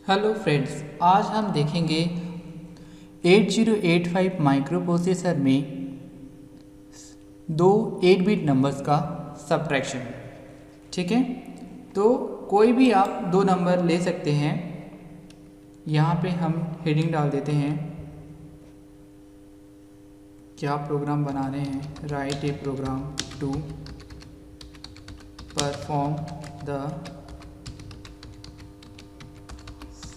Hello friends, आज हम देखेंगे 8085 माइक्रो प्रोसेसर में दो 8 बिट नंबर्स का सब्ट्रैक्शन। ठीक है, तो कोई भी आप दो नंबर ले सकते हैं। यहाँ पे हम हेडिंग डाल देते हैं, क्या प्रोग्राम बना रहे हैं। Write a program to perform the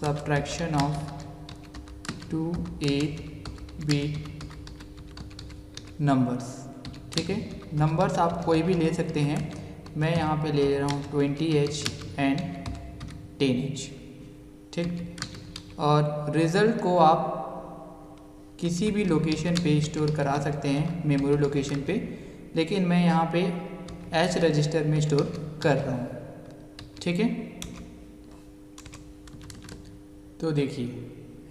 subtraction of two 8-bit numbers. ठीक है, नंबर्स आप कोई भी ले सकते हैं। मैं यहाँ पे ले रहा हूँ 20H एंड 10H। ठीक, और रिज़ल्ट को आप किसी भी लोकेशन पे स्टोर करा सकते हैं, मेमोरी लोकेशन पे, लेकिन मैं यहाँ पे H रजिस्टर में स्टोर कर रहा हूँ। ठीक है, तो देखिए,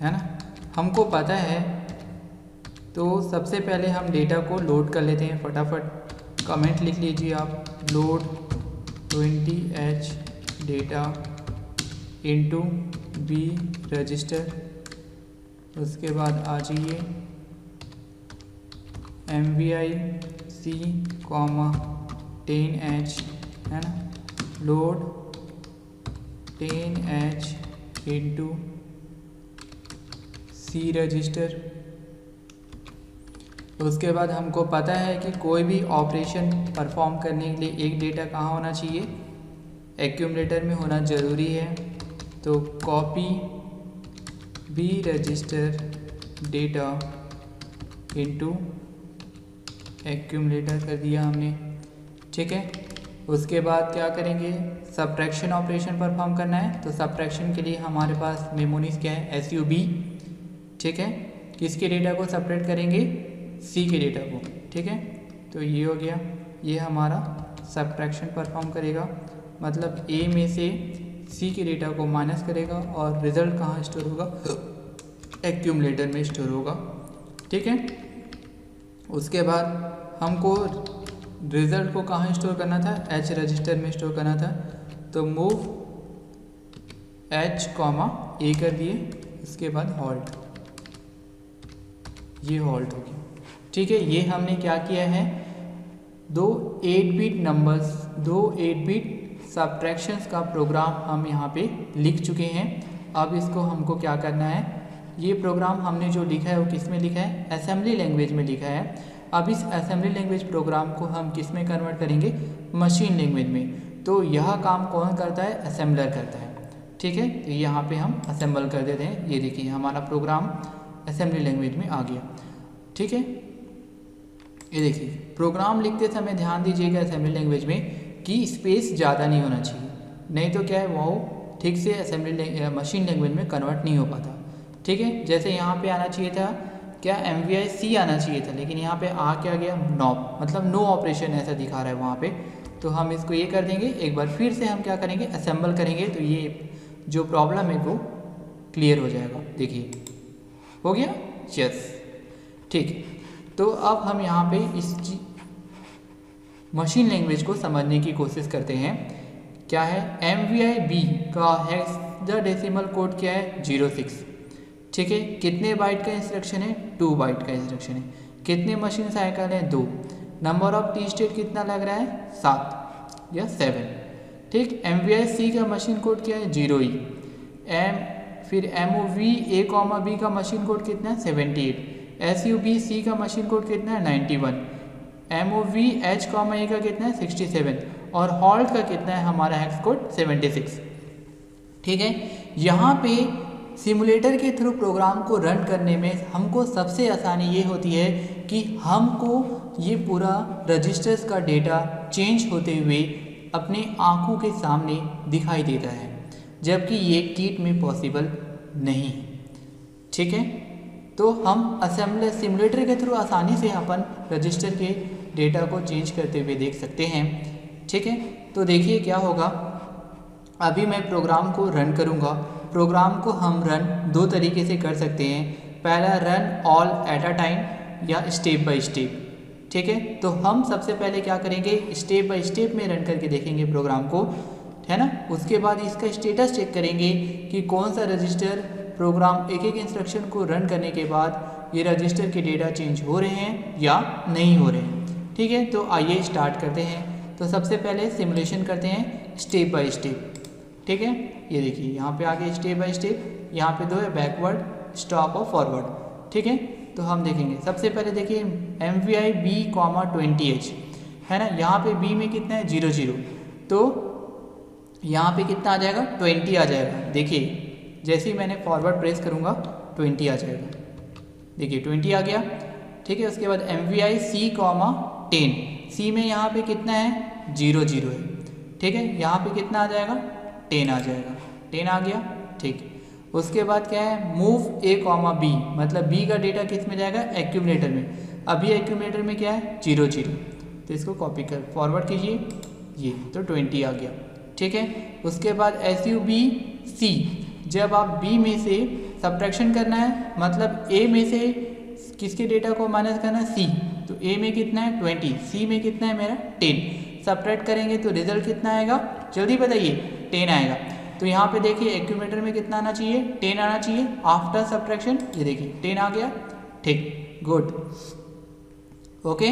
है ना, हमको पता है। तो सबसे पहले हम डेटा को लोड कर लेते हैं। फटाफट कमेंट लिख लीजिए आप, load 20H data into B register. उसके बाद आ जाइए MVIC 10H, है ना, load 10H into C register. उसके बाद हमको पता है कि कोई भी ऑपरेशन परफॉर्म करने के लिए एक डेटा कहाँ होना चाहिए, एक्यूमुलेटर में होना ज़रूरी है। तो copy B register data into accumulator कर दिया हमने। ठीक है, उसके बाद क्या करेंगे, सब्ट्रैक्शन ऑपरेशन परफॉर्म करना है। तो सब्ट्रैक्शन के लिए हमारे पास मेमोरीज क्या है, SUB। ठीक है, किसके डेटा को सब्ट्रैक्ट करेंगे, C के डेटा को। ठीक है, तो ये हो गया, ये हमारा सब्ट्रैक्शन परफॉर्म करेगा, मतलब A में से C के डेटा को माइनस करेगा और रिजल्ट कहाँ स्टोर होगा, एक्यूमुलेटर में स्टोर होगा। ठीक है, उसके बाद हमको रिजल्ट को कहाँ स्टोर करना था, H रजिस्टर में स्टोर करना था। तो मूव H A कर दिए, उसके बाद हॉल्ट, ये हॉल्ट हो गया। ठीक है, ये हमने क्या किया है, दो 8 बिट नंबर्स, दो 8 बिट सब्ट्रैक्शंस का प्रोग्राम हम यहाँ पे लिख चुके हैं। अब इसको हमको क्या करना है, ये प्रोग्राम हमने जो लिखा है वो किस में लिखा है, असेंबली लैंग्वेज में लिखा है। अब इस असेंबली लैंग्वेज प्रोग्राम को हम किस में कन्वर्ट करेंगे, मशीन लैंग्वेज में। तो यह काम कौन करता है, असेंबलर करता है। ठीक है, तो यहाँ पे हम असेंबल कर देते हैं। ये देखिए, हमारा प्रोग्राम असेंबली लैंग्वेज में आ गया। ठीक है, ये देखिए, प्रोग्राम लिखते समय ध्यान दीजिएगा असेंबली लैंग्वेज में कि स्पेस ज़्यादा नहीं होना चाहिए, नहीं तो क्या है, वो ठीक से असेंबली मशीन लैंग्वेज में कन्वर्ट नहीं हो पाता। ठीक है, जैसे यहाँ पे आना चाहिए था क्या, MVIC आना चाहिए था, लेकिन यहाँ पे आ क्या गया, नॉप, मतलब नो ऑपरेशन ऐसा दिखा रहा है वहाँ पे। तो हम इसको ये कर देंगे, एक बार फिर से हम क्या करेंगे, असेंबल करेंगे, तो ये जो प्रॉब्लम है वो क्लियर हो जाएगा। देखिए, हो गया, यस। ठीक है, तो अब हम यहाँ पे इस मशीन लैंग्वेज को समझने की कोशिश करते हैं। क्या है, MVIB का हेक्साडेसिमल कोड क्या है, 06। ठीक है, कितने बाइट का इंस्ट्रक्शन है, 2 बाइट का इंस्ट्रक्शन है। कितने मशीन साइकिल हैं, 2। नंबर ऑफ टी स्टेट कितना लग रहा है, 7 या 7। ठीक, MVIC का मशीन कोड क्या है, 0E। फिर MOV A, B का मशीन कोड कितना है, 78। SUBC का मशीन कोड कितना है, 91। MOV H, A का कितना है, 67। और हॉल्ट का कितना है, हमारा हेक्स कोड 76। ठीक है, यहाँ पे सिमुलेटर के थ्रू प्रोग्राम को रन करने में हमको सबसे आसानी ये होती है कि हमको ये पूरा रजिस्टर्स का डेटा चेंज होते हुए अपने आँखों के सामने दिखाई देता है, जबकि ये किट में पॉसिबल नहीं है। ठीक है, तो हम असेंबलर सिमुलेटर के थ्रू आसानी से अपन रजिस्टर के डेटा को चेंज करते हुए देख सकते हैं। ठीक है, तो देखिए क्या होगा, अभी मैं प्रोग्राम को रन करूँगा। प्रोग्राम को हम रन दो तरीके से कर सकते हैं, पहला run all at a time या स्टेप बाय स्टेप। ठीक है, तो हम सबसे पहले क्या करेंगे, स्टेप बाय स्टेप में रन करके देखेंगे प्रोग्राम को। है ना। उसके बाद इसका स्टेटस चेक करेंगे कि कौन सा रजिस्टर प्रोग्राम एक एक इंस्ट्रक्शन को रन करने के बाद ये रजिस्टर के डेटा चेंज हो रहे हैं या नहीं हो रहे हैं। ठीक है, तो आइए स्टार्ट करते हैं। तो सबसे पहले सिमुलेशन करते हैं स्टेप बाय स्टेप। ठीक है, ये देखिए यहाँ पे आगे स्टेप बाय स्टेप, यहाँ पे 2 है बैकवर्ड, स्टॉप और फॉरवर्ड। ठीक है, तो हम देखेंगे सबसे पहले देखिए MVI B,20H है ना। यहाँ पे B में कितना है 00, तो यहाँ पे कितना आ जाएगा 20 आ जाएगा। देखिए जैसे ही मैंने फॉरवर्ड प्रेस करूँगा 20 आ जाएगा, देखिए 20 आ गया। ठीक है, उसके बाद MVI C,10, C में यहाँ पे कितना है 00 है। ठीक है, यहाँ पे कितना आ जाएगा 10 आ जाएगा, 10 आ गया। ठीक, उसके बाद क्या है मूव A,B, मतलब B का डेटा किस में जाएगा एक्यूमुलेटर में। अभी एक्यूमुलेटर में क्या है 00, तो इसको कॉपी कर फॉरवर्ड कीजिए, ये तो 20 आ गया। ठीक है, उसके बाद SUB C, जब आप B में से सब्ट्रैक्शन करना है, मतलब A में से किसके डेटा को माइनस करना है C, तो A में कितना है 20, C में कितना है मेरा 10, सब्ट्रैक्ट करेंगे तो रिजल्ट कितना आएगा जल्दी बताइए 10 आएगा। तो यहाँ पे देखिए एक्यूमुलेटर में कितना आना चाहिए 10 आना चाहिए आफ्टर सब्ट्रैक्शन, ये देखिए 10 आ गया। ठीक, गुड, ओके।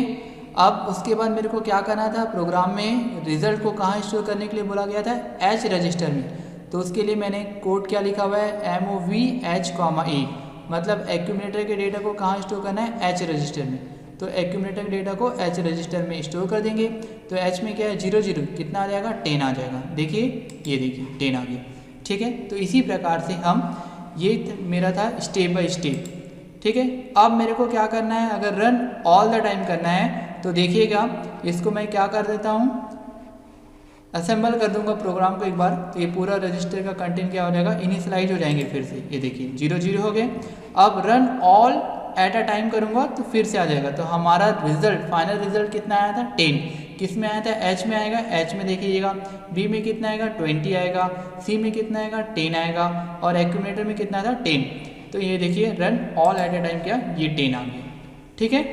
अब उसके बाद मेरे को क्या करना था, प्रोग्राम में रिजल्ट को कहाँ स्टोर करने के लिए बोला गया था H रजिस्टर में। तो उसके लिए मैंने कोड क्या लिखा हुआ है MOVH,A, मतलब एक्यूमुलेटर के डेटा को कहाँ स्टोर करना है H रजिस्टर में। तो एक्यूमुलेटर के डेटा को H रजिस्टर में स्टोर कर देंगे। तो H में क्या है 00, कितना आ जाएगा 10 आ जाएगा। देखिए ये देखिए 10 आ गया। ठीक है, तो इसी प्रकार से हम ये मेरा था स्टेप बाय स्टेप। ठीक है, अब मेरे को क्या करना है, अगर रन ऑल द टाइम करना है तो देखिएगा इसको मैं क्या कर देता हूँ, असेंबल कर दूंगा प्रोग्राम को एक बार, तो ये पूरा रजिस्टर का कंटेंट क्या हो जाएगा इनिशियलाइज हो जाएंगे फिर से। ये देखिए 00 हो गए। अब run all at a time करूंगा तो फिर से आ जाएगा। तो हमारा रिजल्ट फाइनल रिजल्ट कितना आया था 10, किस में आया था H में आएगा। H में देखिएगा B में कितना आएगा 20 आएगा, C में कितना आएगा 10 आएगा, और एक्यूमुलेटर में कितना था 10। तो ये देखिए run all at a time क्या ये 10 आ गया। ठीक है,